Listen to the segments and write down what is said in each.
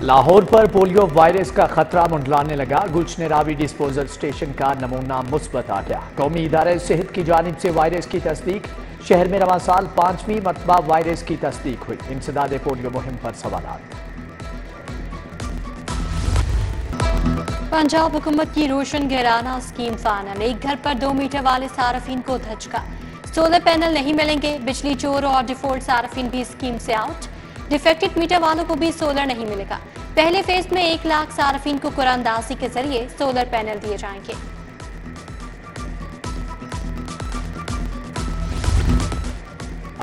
لاہور پر polio virus کا خطرہ منڈلانے لگا. گلشن راوی ڈسپوزل اسٹیشن کا نمونہ مثبت آ گیا. قومی ادارہ صحت کی جانب سے وائرس کی تصدیق. شہر میں رواں سال 5ویں مرتبہ وائرس کی تصدیق ہوئی. انسداد پولیو مہم پر سوالات. پنجاب حکومت کی روشن گھرانہ اسکیم فائنل. ایک گھر پر 2 میٹر والے صارفین کو دھچکا. سولر پینل نہیں ملیں گے. بجلی چور اور ڈیفالٹ صارفین بھی اسکیم سے آؤٹ. ڈیفیکٹڈ میٹر والوں کو بھی سولر نہیں ملے گا. پہلے فیز میں 1 لاکھ صارفین کو قرآن اندازی کے ذریعے سولر پینل دیے جائیں گے.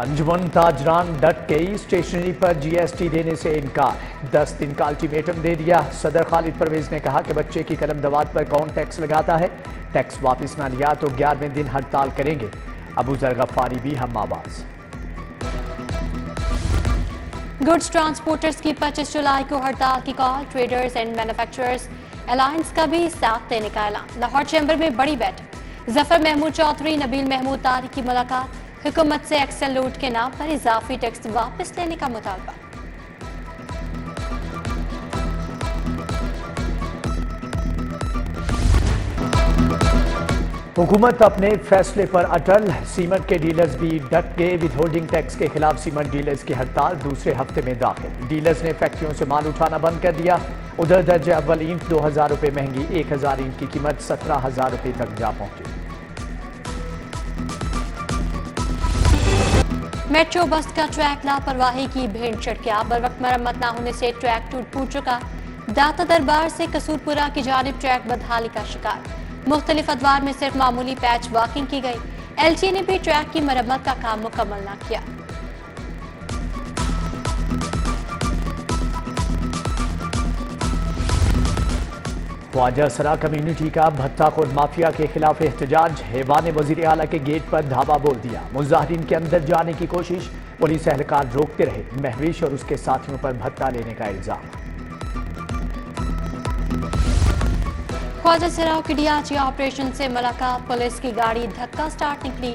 انجمن تاجران ڈٹ گئی. اسٹیشنری پر GST دینے سے انکار. 10 دن کا الٹیمیٹم دے دیا. صدر خالد پرویز نے کہا کہ بچے کی قلم دوات پر کون ٹیکس لگاتا ہے. ٹیکس واپس نہ لیا تو 11ویں دن ہڑتال کریں گے. ابو ذر غفاری بھی ہم آواز. گڈز ٹرانسپورٹرز کی 25 جولائی کو ہڑتال کی کال. ٹریڈرز اینڈ مینوفیکچررز الائنس کا بھی ساتھ دینے کا اعلان. لاہور چیمبر میں بڑی بیٹھک. ظفر محمود چودھری نبیل محمود طارق کی ملاقات. حکومت سے ایکسل لوڈ کے نام پر اضافی ٹیکس واپس لینے کا مطالبہ. حکومت اپنے فیصلے پر اٹل. سیمنٹ کے ڈیلرز بھی ڈٹ گئے. ود ہولڈنگ ٹیکس کے خلاف سیمنٹ ڈیلرز کی ہڑتال دوسرے ہفتے میں داخل. ڈیلرز نے فیکٹریوں سے مال اٹھانا بند کر دیا. ادھر درجہ اول اینٹ 2000 روپے مہنگی. 1000 اینٹ کی قیمت 17000 روپے تک جا پہنچی. میٹرو بس کا ٹریک لاپرواہی کی بھینٹ چڑھ گیا. بروقت مرمت نہ ہونے سے ٹریک ٹوٹ پھوٹ چکا. داتا دربار سے قصور پورہ کی جانب ٹریک بدحالی کا شکار. مختلف ادوار میں صرف معمولی پیچ واکنگ کی گئی. LT نے بھی ٹریک کی مرمت کا کام مکمل نہ کیا. خواجہ سرا کمیونٹی کا بھتہ خور مافیا کے خلاف احتجاج. ایوان وزیر اعلیٰ کے گیٹ پر دھاوا بول دیا. مظاہرین کے اندر جانے کی کوشش. پولیس اہلکار روکتے رہے. مہوش اور اس کے ساتھیوں پر بھتہ لینے کا الزام. خواجہ سرا کی DRG آپریشن سے ملاقات. پولیس کی گاڑی دھکا سٹارٹ نکلی.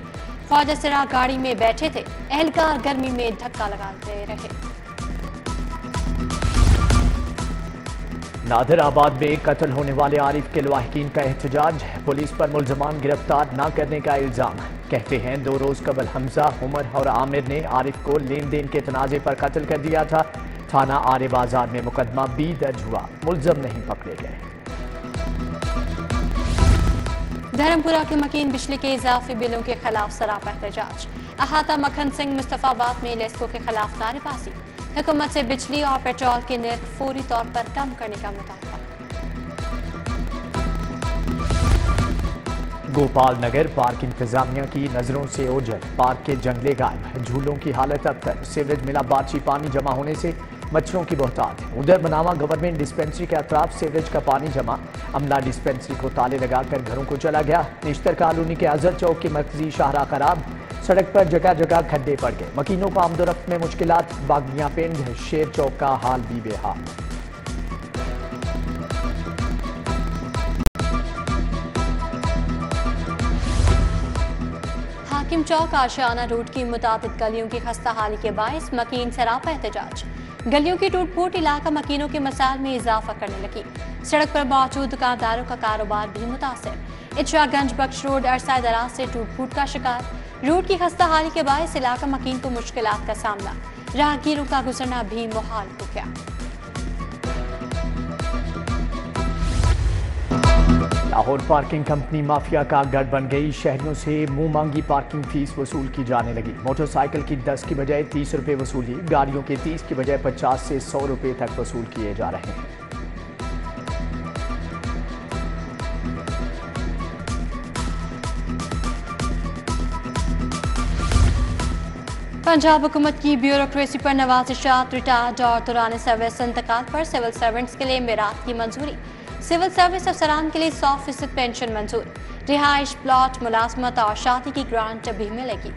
خواجہ سرا گاڑی میں بیٹھے تھے. اہلکار گرمی میں دھکا لگاتے رہے. نادر آباد میں قتل ہونے والے عارف کے لواحقین کا احتجاج. پولیس پر ملزمان گرفتار نہ کرنے کا الزام. کہتے ہیں 2 روز قبل حمزہ، عمر اور عامر نے عارف کو لین دین کے تنازع پر قتل کر دیا تھا. تھانہ آرے بازار میں مقدمہ بھی درج ہوا. ملزم نہیں پکڑے گئے. دھرمپورہ کے مکین بجلی کے اضافی بلوں کے خلاف سراپا احتجاج. احاطہ مکھن سنگھ مصطفیٰ آباد میں لیسکو کے خلاف نعرے بازی. حکومت سے بجلی اور پیٹرول کے نرخ فوری طور پر کم کرنے کا مطالبہ. گوپال نگر پارک انتظامیہ کی نظروں سے اوجھل. پارک کے جنگلے غائب. جھولوں کی حالت ابتر. سیوریج ملا بارشی پانی جمع ہونے سے مچھروں کی بہتات. ادھر بناوا گورنمنٹ ڈسپنسری کے اطراف سیوریج کا پانی جمع. عملہ ڈسپنسری کو تالے لگا کر گھروں کو چلا گیا. نشتر کالونی کے اظہر چوک کی مرکزی شاہراہ خراب. سڑک پر جگہ جگہ کھڈے پڑ گئے. مکینوں کو آمد و رفت میں مشکلات. باغیاں پنڈ شیر چوک کا حال بھی بے حال. حاکم چوک آشیانہ روٹ کی متعدد گلیوں کی خستہ حالی کے باعث مکین سراپا احتجاج. گلیوں کی ٹوٹ پھوٹ علاقہ مکینوں کے مسائل میں اضافہ کرنے لگی. سڑک پر موجود دکانداروں کا کاروبار بھی متاثر. اچرا گنج بخش روڈ عرصہ دراز سے ٹوٹ پھوٹ کا شکار. روڈ کی خستہ حالی کے باعث علاقہ مکین کو مشکلات کا سامنا. راہگیروں کا گزرنا بھی محال ہو گیا. لاہور پارکنگ کمپنی مافیا کا گڑھ بن گئی. شہریوں سے منہ مانگی پارکنگ فیس وصول کی جانے لگی. موٹر سائیکل کی 10 کی بجائے 30 روپے وصولی. گاڑیوں کے 30 کی بجائے 50 سے 100 روپے تک وصول کیے جا رہے ہیں. پنجاب حکومت کی بیوروکریسی پر نوازشات. ریٹائرڈ اور دوران سروس انتقال پر سول سرونٹس کے لیے میراث کی منظوری. سول سروس افسران کے لیے 100% پینشن منظور. رہائش، پلاٹ، ملازمت اور شادی کی گرانٹ بھی ملے گی.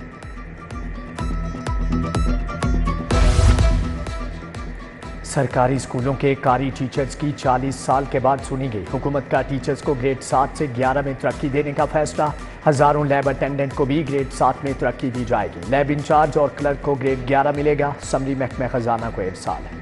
سرکاری اسکولوں کے قاری ٹیچرز کی 40 سال کے بعد سنی گئی. حکومت کا ٹیچرز کو گریڈ 7 سے 11 میں ترقی دینے کا فیصلہ. ہزاروں لیب اٹینڈنٹ کو بھی گریڈ 7 میں ترقی دی جائے گی. لیب انچارج اور کلرک کو گریڈ 11 ملے گا. اسمبلی محکمہ خزانہ کو ارسال ہے.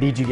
DG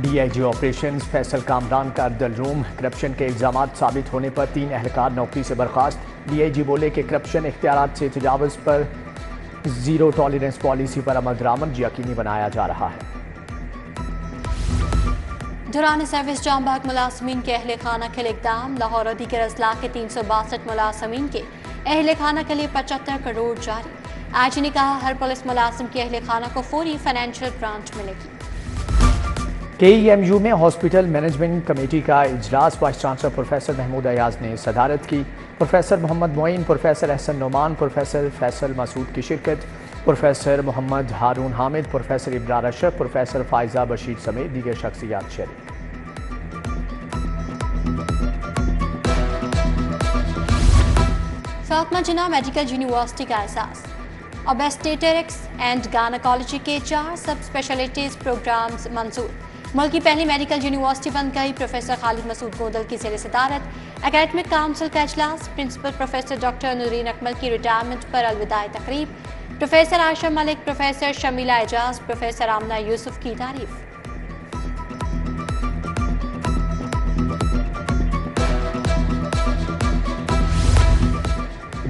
D I G operations Faisal Kamran کا ارد الروم، کرپشن کے الزامات ثابت ہونے پر 3 اہلکار نوکری سے برخاست۔ ڈی آئی جی بولے کہ کرپشن اختیارات سے تجاوز پر زیرو ٹالرنس پالیسی پر عمل درآمد یقینی بنایا جا رہا ہے۔ دوران سروس جام باغ ملازمین کے اہل خانہ کے لیے اقدام، لاہور اور دیگر اضلاع کے 362 ملازمین کے اہل خانہ کے لیے 75 کروڑ جاری۔ آئی جی نے کہا ہر پولیس ملازم کے اہل خانہ کو فوری فائنینشیل گرانٹ ملے گی۔ کے ای ایم یو میں ہاسپٹل مینجمنٹ کمیٹی کا اجلاس vice chancellor professor Mahmood Ayaz نے صدارت کی۔ Professor Muhammad Moin, professor Ahsan Noman, professor Faisal Masood کی شرکت، professor Muhammad Haroon Hamid, professor Abrar Ashraf, professor Faiza Bashir سمیت دیگر شخصیات شریک۔ فاطمہ جناح میڈیکل یونیورسٹی کا احساس، اوبسٹیٹرکس اینڈ گائنیکالوجی کے 4 سب اسپیشلٹیز پروگرامز منظور۔ ملک کی پہلی میڈیکل یونیورسٹی بن گئی۔ پروفیسر خالد مسعود گودل کی زیر صدارت اکیڈمک کونسل کا اجلاس۔ پرنسپل پروفیسر ڈاکٹر نورین اکمل کی ریٹائرمنٹ پر الوداعی تقریب۔ پروفیسر عائشہ ملک، پروفیسر شمیلہ اعجاز، پروفیسر آمنہ یوسف کی تعریف۔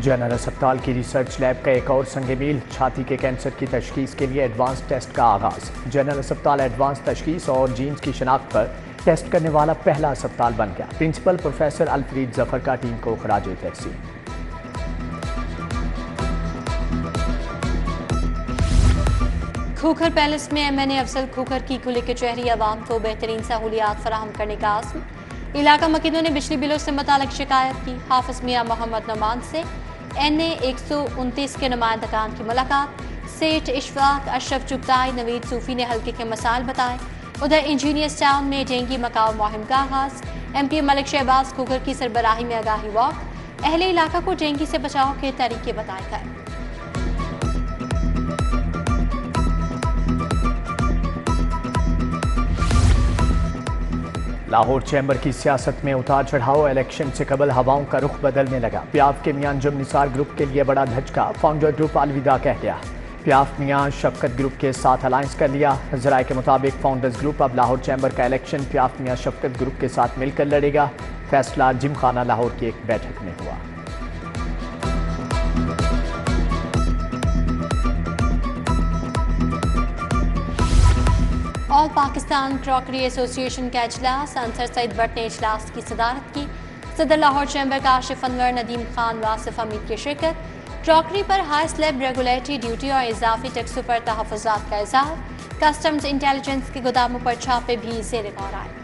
جنرل اسپتال کی ریسرچ لیب کا ایک اور سنگ میل، چھاتی کے کینسر کی تشخیص کے لیے ایڈوانس ٹیسٹ کا آغاز۔ جنرل اسپتال ایڈوانس تشخیص اور جینز کی شناخت پر ٹیسٹ کرنے والا پہلا اسپتال بن گیا۔ پرنسپل پروفیسر الفرید ظفر کا ٹیم کو خراج تحسین۔ کھوکھر پیلس میں ایم این اے افضل کھوکھر کی کھلی کچہری، عوام کو بہترین سہولیات فراہم کرنے کا عزم۔ علاقہ مکینوں نے بجلی بلوں سے متعلق شکایت کی۔ حافظ میاں محمد نعمان سے این اے 129 کے نمائندگان کی ملاقات۔ سیٹھ اشفاق، اشرف چغتائی، نوید صوفی نے حلقے کے مسائل بتائے۔ ادھر انجینئرز ٹاؤن میں ڈینگی مکاؤ مہم کا آغاز۔ ایم پی ملک شہباز کھوکھر کی سربراہی میں آگاہی واک، اہل علاقہ کو ڈینگی سے بچاؤ کے طریقے بتائے گئے۔ لاہور چیمبر کی سیاست میں اتار چڑھاؤ، الیکشن سے قبل ہواؤں کا رخ بدلنے لگا۔ پیاف کے میاں انجم نثار گروپ کے لیے بڑا دھچکا، فاؤنڈر گروپ الوداع کہہ گیا۔ پیاف میاں شفقت گروپ کے ساتھ الائنس کر لیا۔ ذرائع کے مطابق فاؤنڈرز گروپ اب لاہور چیمبر کا الیکشن پیاف میاں شفقت گروپ کے ساتھ مل کر لڑے گا۔ فیصلہ جم خانہ لاہور کی ایک بیٹھک میں ہوا۔ آل پاکستان کراکری ایسوسی ایشن کا اجلاس، انصر سعید بٹ نے اجلاس کی صدارت کی۔ صدر لاہور چیمبر کا آصف انور، ندیم خان، واصف حمید کی شرکت۔ کراکری پر ہائی سلیب ریگولیٹری ڈیوٹی اور اضافی ٹیکسوں پر تحفظات کا اظہار۔ کسٹمز انٹیلیجنس کے گوداموں پر چھاپے بھی زیر غور آئے۔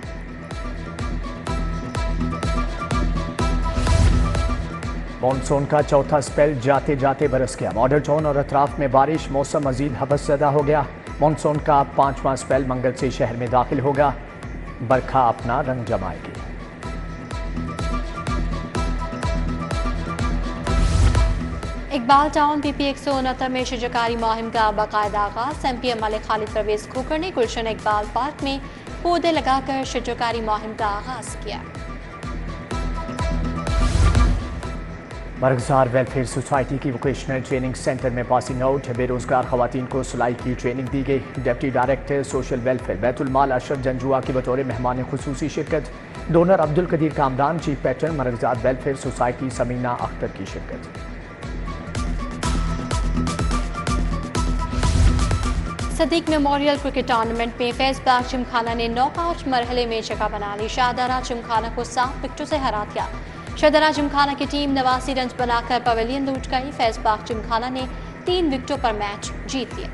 مانسون کا چوتھا سپیل جاتے جاتے برس گیا۔ ماڈل ٹاؤن اور اطراف میں بارش، موسم مزید حبس زدہ ہو گیا۔ مانسون کا 5واں سپیل منگل سے شہر میں داخل ہوگا۔ برکھا اپنا رنگ جمائے گی۔ اقبال ٹاؤن پی پی 169 میں شجرکاری مہم کا باقاعدہ آغاز۔ ایم پی ایم ملک خالد پرویز کھوکھر نے گلشن اقبال پارک میں پودے لگا کر شجرکاری مہم کا آغاز کیا۔ مرغزار ویلفیئر سوسائٹی کی ووکیشنل ٹریننگ سینٹر میں پاسنگ آؤٹ، بے روزگار خواتین کو سلائی کی ٹریننگ دی گئی۔ ڈپٹی ڈائریکٹر سوشل ویلفیئر بیت المال اشرف جنجوا کی بطور مہمان خصوصی شرکت۔ Donor Abdul Qadeer Kamran, chief patron Marghzar welfare society Samina Akhtar کی شرکت۔ صدیق میموریل کرکٹ ٹورنامنٹ میں فیض باغ جمخانہ نے ناک آؤٹ مرحلے میں جگہ بنا لی۔ شاہدرہ جمخانہ کو 7 وکٹوں سے ہرا دیا۔ شاہدرہ جمخانہ کی ٹیم 89 رنز بنا کر پویلین لوٹ گئی۔ فیض باغ جمخانہ نے 3 وکٹوں پر میچ جیت لیا۔